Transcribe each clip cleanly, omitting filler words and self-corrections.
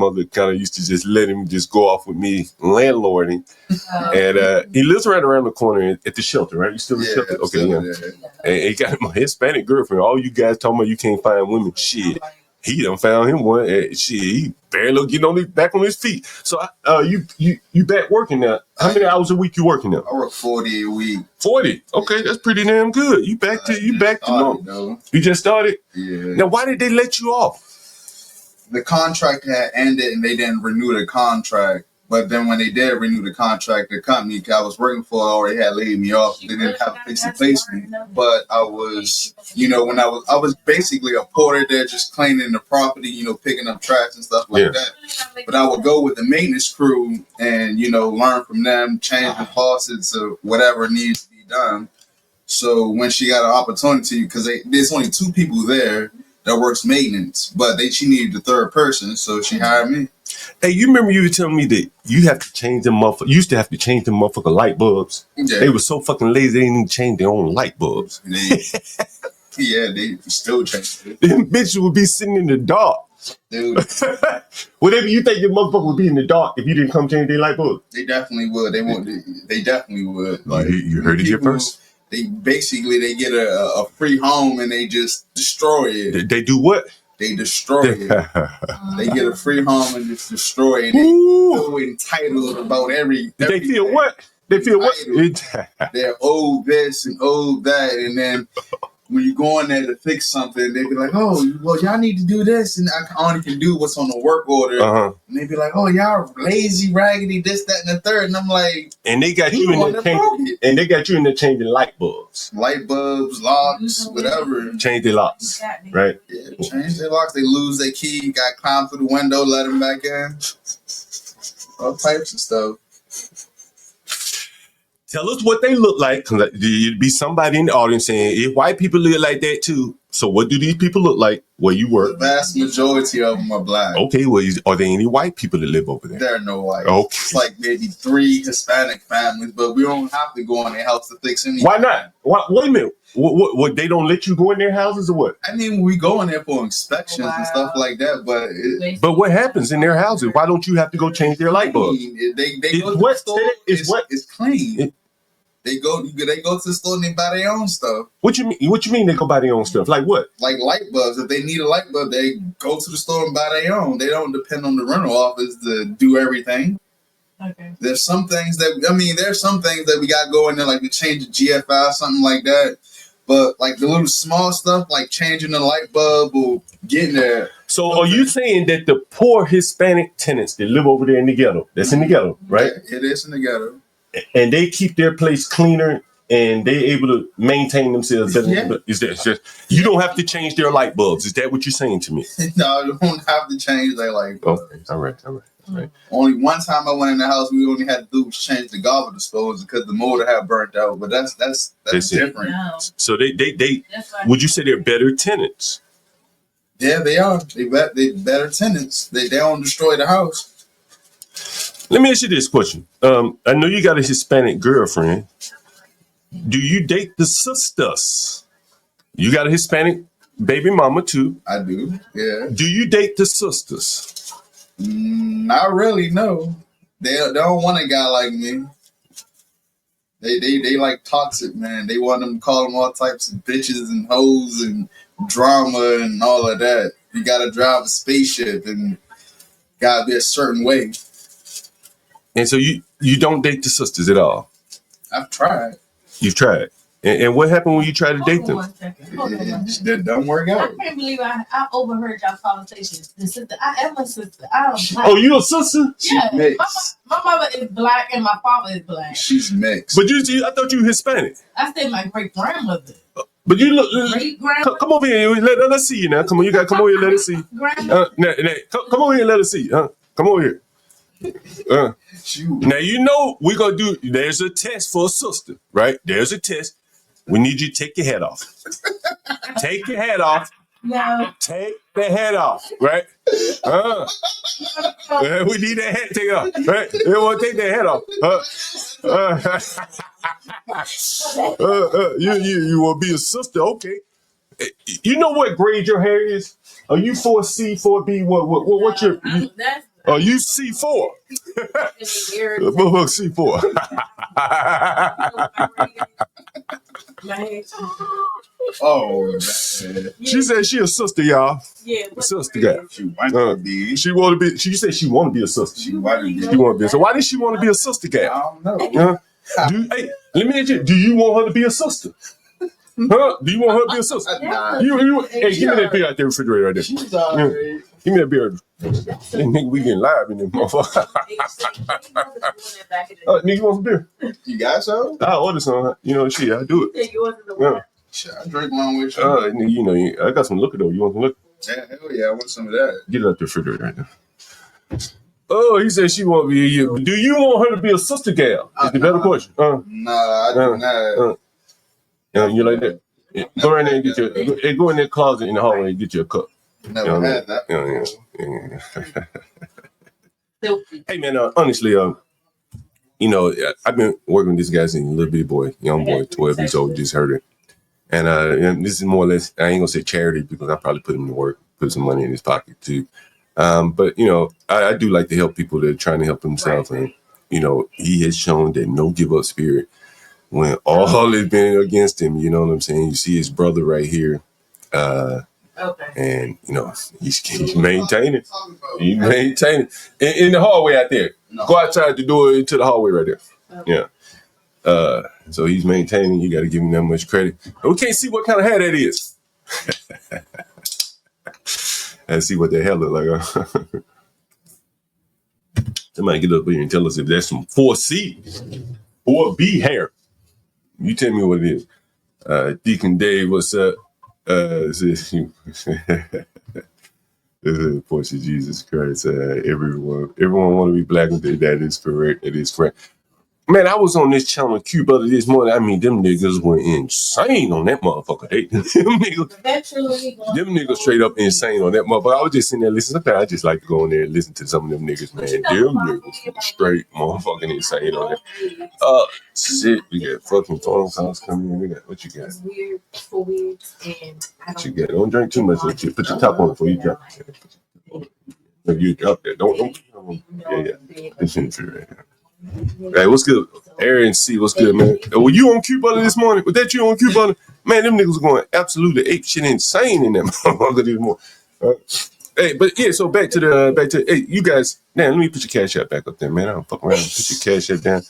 mother kind of used to just let him just go off with me landlording. And he lives right around the corner at the shelter, right? You still in the shelter? Okay, yeah. And he got him a Hispanic girlfriend. All you guys talking about you can't find women. Shit. He done found him one. Shit, he barely getting back on his feet. So you back working now. How many hours a week you working now? I work 40 a week. 40? Okay, that's pretty damn good. You back to normal. You just started? Yeah. Now why did they let you off? The contract had ended and they didn't renew the contract. But then when they did renew the contract, the company I was working for already had laid me off. They didn't have a place to place me. But I was, when I was basically a porter there, just cleaning the property, picking up trash and stuff like that. But I would go with the maintenance crew and, learn from them, change the faucets or whatever needs to be done. So when she got an opportunity, because there's only 2 people there that works maintenance, but she needed the 3rd person, so she hired me. Hey, you remember you were telling me that you have to change them motherfuckers. You used to have to change them motherfucking light bulbs. Yeah. They were so fucking lazy they didn't even change their own light bulbs. They still change it. Them bitches would be sitting in the dark. Dude. Whatever you think your motherfucker would be in the dark if you didn't come change their light bulbs. They definitely would. They definitely would. Like, you heard it here first? They get a free home and they just destroy it. They do what? They destroy it. They get a free home and just destroy it. They feel entitled about everything. They feel what? They feel what? They're owed this and owed that. And then when you go in there to fix something, they be like, oh, well, y'all need to do this. And I only can do what's on the work order. And they be like, oh, y'all lazy, raggedy, this, that, and the third. And I'm like, and they got you in there changing light bulbs. Light bulbs, locks, whatever. Change their locks, right? Yeah, change their locks. They lose their key, got climbed through the window, let them back in. All types of stuff. Tell us what they look like. There'd be somebody in the audience saying, if white people live like that too, so what do these people look like where you work? The vast majority of them are black. Okay, well, are there any white people that live over there? There are no white. Okay. It's like maybe 3 Hispanic families, but we don't have to go in their house to fix anything. Why not? Wait a minute. What, they don't let you go in their houses or what? I mean, we go in there for inspections and stuff like that, but what happens in their houses? Why don't you have to go change their light bulbs? They go to the store. It's clean. They go to the store and they buy their own stuff. What you mean they go buy their own stuff? Like what? Like light bulbs. If they need a light bulb, they go to the store and buy their own. They don't depend on the rental office to do everything. Okay. There's some things that we got going there, like we change the GFI, something like that. But like the little small stuff, like changing the light bulb or getting there. So are you saying that the poor Hispanic tenants that live over there in the ghetto, that's in the ghetto, right? Yeah, it is in the ghetto. And they keep their place cleaner and they're able to maintain themselves better. Yeah. You don't have to change their light bulbs. Is that what you're saying to me? No, you don't have to change their light bulbs. Okay, all right. Only one time I went in the house, we only had to do was change the garbage disposal because the motor had burnt out. But that's different. No. So they would you say they're better tenants? Yeah, they are. They better tenants. They don't destroy the house. Let me ask you this question. I know you got a Hispanic girlfriend. Do you date the sisters? You got a Hispanic baby mama too. I do, yeah. Do you date the sisters? Not really, no. They don't want a guy like me. They like toxic, man. They want them to call them all types of bitches and hoes and drama and all of that. You gotta drive a spaceship and gotta be a certain way. And so you don't date the sisters at all? I've tried. You've tried. And what happened when you tried to date them? It doesn't work out. I can't believe I overheard y'all conversation. I am a sister. Oh, you a sister? Yeah. My mother is black and my father is black. She's mixed. But I thought you were Hispanic. I said my great grandmother. But you look. Come over here. Let's see you now. Come on, you got to come over here. Let us see. Come over here and let us see. Come over here. Now we're gonna do. There's a test for a sister, right? There's a test. We need you to take your head off. Take your head off. No. Take the head off, right? We need that head taken off, right? They want to take their head off. You will be a sister, okay? You know what grade your hair is? Are you 4C, 4B? What's your? Oh, you C4. Motherfucker C4. Oh, man. She said she a sister, y'all. Yeah, a sister guy. She want to be. She want to be. She said she want to be a sister. She want to be. She want to be. So why did she want to be a sister guy? I don't know. Hey, let me ask you. Do you want her to be a sister? Huh? Do you want her to be a sister? Nah. Hey, give me that beer out there, refrigerator right there. She's alright. Give me that beer. Nigga, we getting live in this motherfucker. Nigga, you want some beer? You got some? I order some. You know, shit, I do it. Yeah. Shit, I drink one with you. Nigga, you know, I got some liquor though. You want some liquor? Yeah, hell yeah, I want some of that. Get it out the refrigerator right now. Oh, he said she won't be a. Do you want her to be a sister gal? Is the better question. Nah, I do not. You like that? Yeah. Go right there and get your. Go in that closet in the hallway and get you a cup. Never had that. Yeah. Hey man, honestly, you know, I've been working with this guy since a little bitty boy, young boy, 12 years old, just heard it. And this is more or less, I ain't gonna say charity because I probably put him to work, put some money in his pocket too. But you know, I do like to help people that are trying to help themselves, and you know, he has shown that no give up spirit when all has been against him. You know what I'm saying? You see his brother right here, and you know he's maintaining. He's maintaining in the hallway out there. Go outside the door into the hallway right there. Yeah. So he's maintaining. You got to give him that much credit. And we can't see what kind of hat that is. Let's see what the hell look like. Somebody get up here and tell us if that's some 4C, 4B hair. You tell me what it is. Deacon Dave, what's up? This is Portia, Jesus Christ. Everyone want to be black. That is correct. It is correct. Man, I was on this channel Q brother this morning. I mean, them niggas went insane on that motherfucker. Them niggas straight up insane on that motherfucker. I was just sitting there listening. Sometimes I just like to go in there and listen to some of them niggas, man. Them niggas straight motherfucking insane on that. Shit, we got fucking phone calls coming in. We got, what you got? What you got? Don't drink too much. Put your top on before you drop. If you drop that, don't. Yeah. It's in the right now. Hey, what's good? Aaron C, what's good, man? Were you on Q Butter this morning? Was that you on Q Butter? Man, them niggas going absolutely ape shit insane in that motherfucker this morning. Hey, but yeah, so back to hey, you guys, man, let me put your cash app back up there, man. I don't fuck around. Put your cash app down.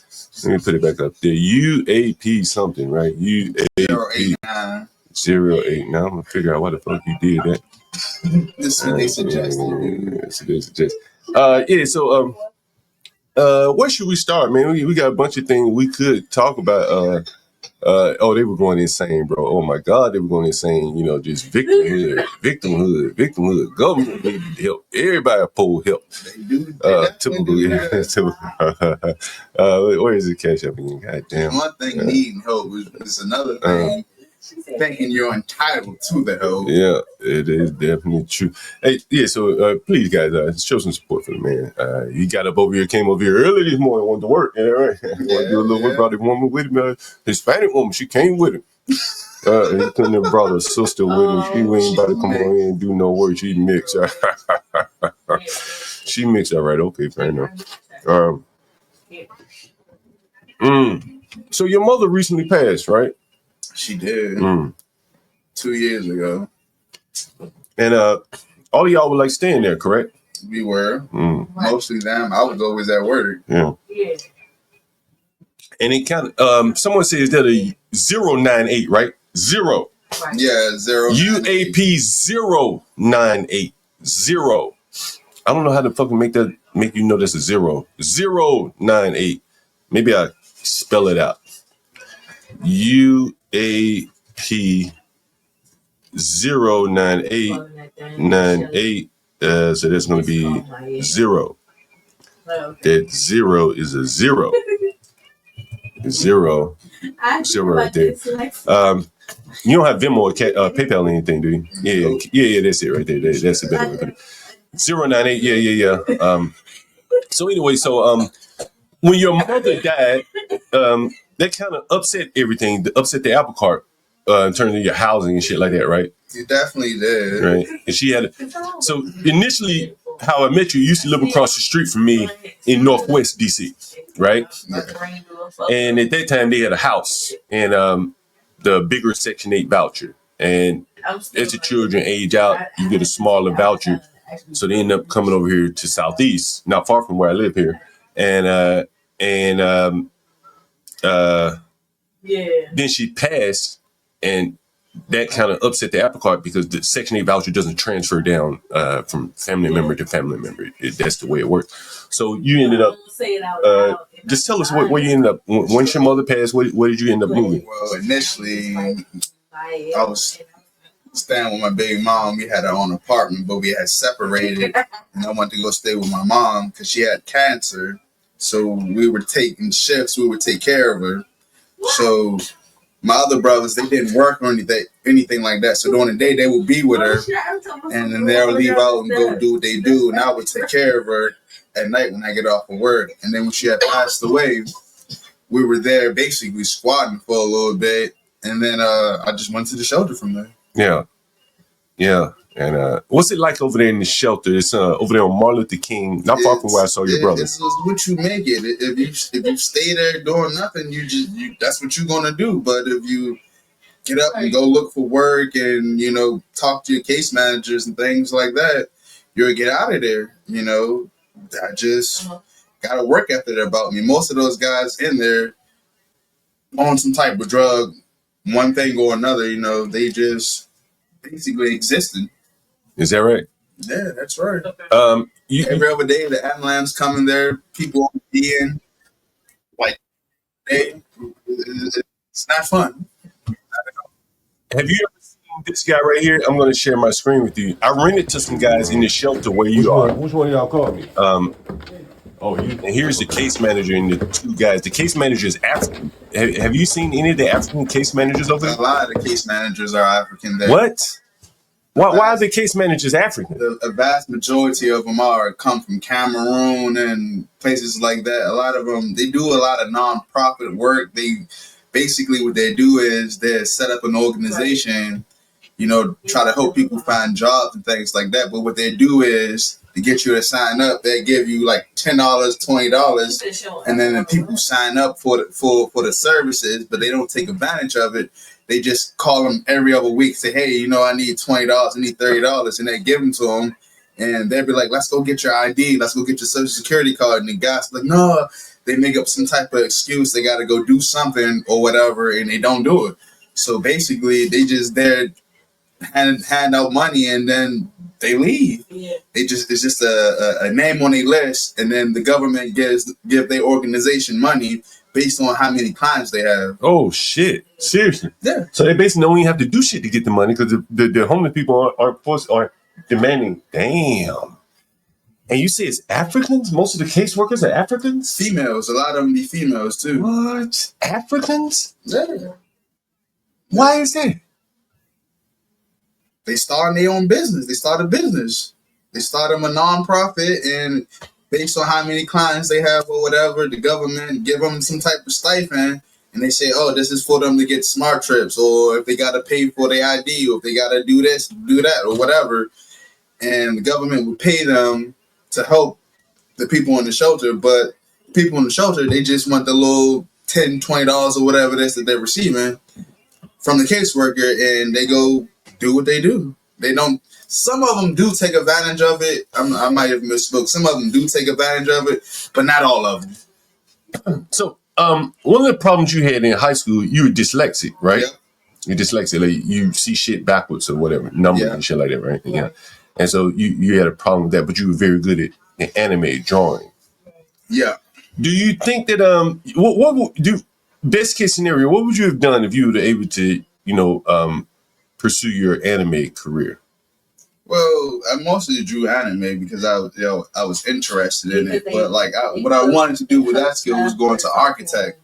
Let me put it back up there. UAP something, right? UAP 089. I'm gonna figure out why the fuck you did that. This is they suggested. Yes, they suggest. Yeah, so where should we start, man? We got a bunch of things we could talk about. They were going insane, bro. Oh my God, they were going insane. You know, just victimhood. Government needed help. Everybody pulled help. Typical. Where is the cash up again? God damn. One thing needing help is another thing. Thinking you're entitled to the help. Yeah, it is definitely true. Hey, yeah, so please, guys, show some support for the man. He got up over here, came over here early this morning, wanted to work. Yeah, right. Wanted to do a little work. Brought a woman with him, Hispanic woman. She came with him. He couldn't have brought her sister with him. She ain't about to come on in and do no work. She mixed. She mixed. All right, okay, fair enough. So your mother recently passed, right? She did 2 years ago. And all of y'all were like staying there, correct? We were. Mostly them. I was always at work. Yeah. And it kind of, someone says that a 098, right? Zero. Yeah, 0. UAP 098. Zero. I don't know how to fucking make you know that's a zero. 098. Maybe I spell it out. UAP 09898. So that's going to be 0. That 0 is a 0. Zero right there. You don't have Venmo or PayPal or anything, do you? Yeah, that's it right there. That's the better way to put it. 098. Yeah. So anyway, when your mother died, that kind of upset everything, upset the apple cart in terms of your housing and shit like that, right? You definitely did. Right. And she had so initially how I met you used to live across the street from me in Northwest DC, right? And at that time they had a house and the bigger Section 8 voucher. And as the children age out, you get a smaller voucher. So they end up coming over here to Southeast, not far from where I live here. And then she passed, and that kind of upset the apple cart because the Section 8 voucher doesn't transfer down from family member to family member. That's the way it works. So you ended up, just tell us what you ended up, once your mother passed, what did you end up moving? Well, initially, I was staying with my baby mom. We had our own apartment, but we had separated, and I wanted to go stay with my mom because she had cancer. So we were taking shifts. We would take care of her. So my other brothers, they didn't work or anything like that. So during the day, they would be with her, and then they'll leave out and go do what they do. And I would take care of her at night when I get off of work. And then when she had passed away, we were there basically squatting for a little bit. And then I just went to the shelter from there. Yeah. Yeah. And what's it like over there in the shelter? It's over there on Martin Luther King, not far from where I saw your brother. It's what you make it. If you stay there doing nothing, you that's what you're gonna do. But if you get up and go look for work and talk to your case managers and things like that, you'll get out of there. I just got a work ethic about me. Most of those guys in there on some type of drug, one thing or another. They just basically existed. Is that right? Yeah, that's right. Every other day, the ambulance coming there, people being like, hey, it's not fun. Have you ever seen this guy right here? I'm going to share my screen with you. I rented to some guys in the shelter where you are. Which one of y'all called me? And here's the case manager and the two guys. The case manager is African. Have you seen any of the African case managers over there? A lot of the case managers are African there. What? Why are the case managers African? A vast majority of them come from Cameroon and places like that. A lot of them, they do a lot of non-profit work. They basically, what they do is they set up an organization, try to help people find jobs and things like that. But what they do is to get you to sign up, they give you like $10, $20, and then the people sign up for the services, but they don't take advantage of it. They just call them every other week, say, hey, I need $20, I need $30, and they give them to them, and they'll be like, let's go get your ID, let's go get your social security card, and the guy's like, no, they make up some type of excuse, they got to go do something or whatever, and they don't do it. So basically, they just there hand out money, and then they leave. Yeah. It's just a name on a list, and then the government give their organization money based on how many clients they have. Oh shit! Seriously? Yeah. So they basically don't even have to do shit to get the money because the homeless people are demanding. Damn. And you say it's Africans? Most of the caseworkers are Africans? Females. A lot of them be females too. What? Africans? Yeah. Why is that? They start their own business. They start a business. They start them a non-profit, and based on how many clients they have or whatever, the government give them some type of stipend, and they say, oh, this is for them to get smart trips, or if they got to pay for their ID, or if they got to do this, do that, or whatever. And the government would pay them to help the people in the shelter, but people in the shelter, they just want the little $10, $20 or whatever it is that they're receiving from the caseworker, and they go do what they do. They don't. Some of them do take advantage of it. I might have misspoke. Some of them do take advantage of it, but not all of them. So, one of the problems you had in high school, you were dyslexic, right? Yep. You're dyslexic, like you see shit backwards or whatever, numbers and shit like that, right? Yeah. And so you had a problem with that, but you were very good at anime drawing. Yeah. Do you think that what would do best case scenario? What would you have done if you were able to pursue your anime career? Well, I mostly drew anime because I was interested in it. But what I wanted to do with that skill was go into architect,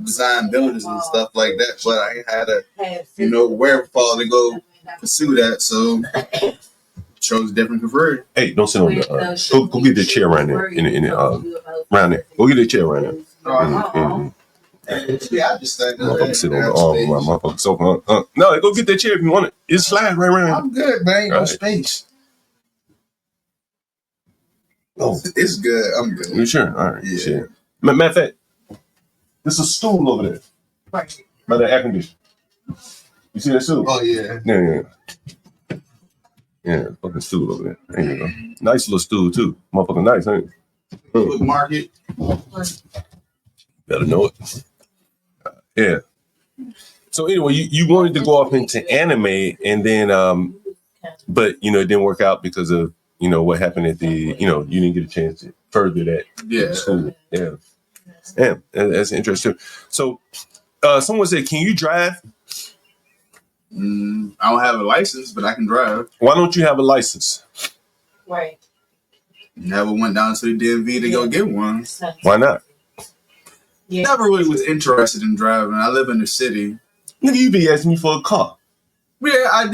design buildings and stuff like that. But I had a wherewithal to go pursue that, so chose a different career. Hey, don't sit on the go get the chair right there in round there. Go get the chair right there. Yeah, I just think I'm sitting on the arm of my motherfucker. So, no, go get that chair if you want it. It's slide right around. I'm good, man. Ain't no space. Oh, It's good. I'm good. you sure? All right. Yeah. Shit. Matter of fact, there's a stool over there Right. by the air conditioner. You see that stool? Oh yeah. Yeah, fucking stool over there. There you go. Nice little stool too. Motherfucking nice, ain't it? Look, market. Better know it. Yeah. So anyway, you wanted to go off into anime, and then but it didn't work out because of what happened at the you didn't get a chance to further that Yeah. school. Yeah. Yeah, that's interesting. So someone said, "Can you drive?" I don't have a license, but I can drive. Why don't you have a license? Right. Never went down to the DMV to go get one. Why not? Yeah. Never really was interested in driving. I live in the city. Nigga, you be asking me for a car. Yeah, I did.